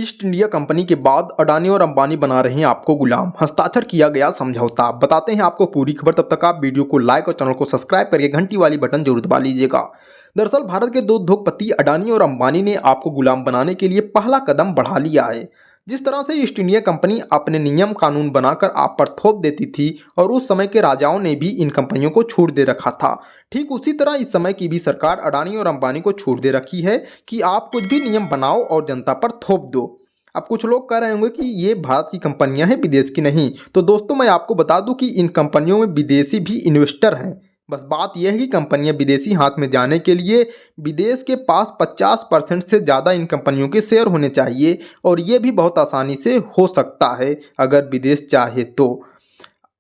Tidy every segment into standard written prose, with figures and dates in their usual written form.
East India company के बाद अडानी और अंबानी बना रहे हैं आपको गुलाम। हस्ताक्षर किया गया समझौता। बताते हैं आपको पूरी खबर, तब तक आप वीडियो को लाइक और चैनल को सब्सक्राइब करके घंटी वाली बटन जरूर दबा लीजिएगा। दरअसल भारत के दो उद्योगपति अडानी और अंबानी ने आपको गुलाम बनाने के लिए पहला कदम बढ़ा लिया है। जिस तरह से ईस्ट इंडिया कंपनी अपने नियम कानून बनाकर आप पर थोप देती थी और उस समय के राजाओं ने भी इन कंपनियों को छूट दे रखा था, ठीक उसी तरह इस समय की भी सरकार अडानी और अंबानी को छूट दे रखी है कि आप कुछ भी नियम बनाओ और जनता पर थोप दो। अब कुछ लोग कह रहे होंगे कि ये भारत की कंपनियां हैं, विदेश की नहीं। तो दोस्तों मैं आपको बता दूं कि इन कंपनियों में विदेशी भी इन्वेस्टर हैं। बस बात यह है कि कंपनियां विदेशी हाथ में जाने के लिए विदेश के पास 50% से ज़्यादा इन कंपनियों के शेयर होने चाहिए, और ये भी बहुत आसानी से हो सकता है अगर विदेश चाहे तो।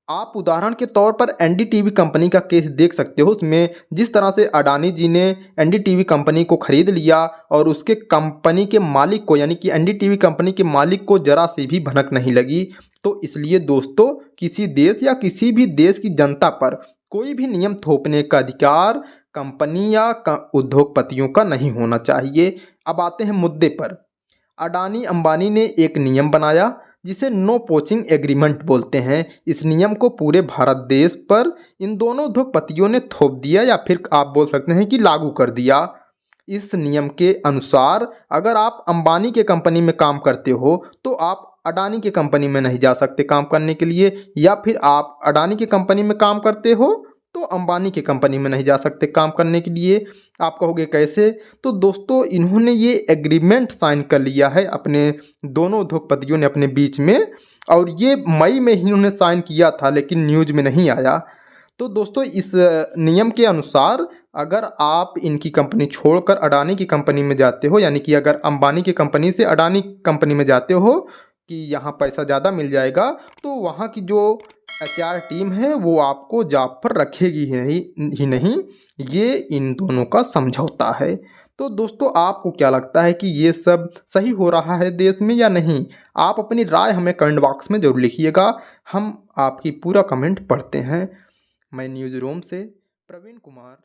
आप उदाहरण के तौर पर एनडीटीवी कंपनी का केस देख सकते हो। उसमें जिस तरह से अडानी जी ने एनडीटीवी कंपनी को खरीद लिया और उसके कंपनी के मालिक को, यानी कि एनडीटीवी कंपनी के मालिक को जरा सी भी भनक नहीं लगी। तो इसलिए दोस्तों किसी देश या किसी भी देश की जनता पर कोई भी नियम थोपने का अधिकार कंपनी या उद्योगपतियों का नहीं होना चाहिए। अब आते हैं मुद्दे पर। अडानी अंबानी ने एक नियम बनाया जिसे नो पोचिंग एग्रीमेंट बोलते हैं। इस नियम को पूरे भारत देश पर इन दोनों उद्योगपतियों ने थोप दिया, या फिर आप बोल सकते हैं कि लागू कर दिया। इस नियम के अनुसार अगर आप अंबानी के कंपनी में काम करते हो तो आप अडानी के कंपनी में नहीं जा सकते काम करने के लिए, या फिर आप अडानी के कंपनी में काम करते हो तो अंबानी के कंपनी में नहीं जा सकते काम करने के लिए। आप कहोगे कैसे? तो दोस्तों इन्होंने ये एग्रीमेंट साइन कर लिया है अपने दोनों उद्योगपतियों ने अपने बीच में, और ये मई में ही इन्होंने साइन किया था लेकिन न्यूज़ में नहीं आया। तो दोस्तों इस नियम के अनुसार अगर आप इनकी कंपनी छोड़कर अडानी की कंपनी में जाते हो, यानी कि अगर अंबानी की कंपनी से अडानी कंपनी में जाते हो कि यहाँ पैसा ज़्यादा मिल जाएगा, तो वहाँ की जो एचआर टीम है वो आपको जॉब पर रखेगी ही नहीं। ये इन दोनों का समझौता है। तो दोस्तों आपको क्या लगता है कि ये सब सही हो रहा है देश में या नहीं? आप अपनी राय हमें कमेंट बॉक्स में ज़रूर लिखिएगा, हम आपकी पूरा कमेंट पढ़ते हैं। मैं न्यूज़ रूम से प्रवीण कुमार।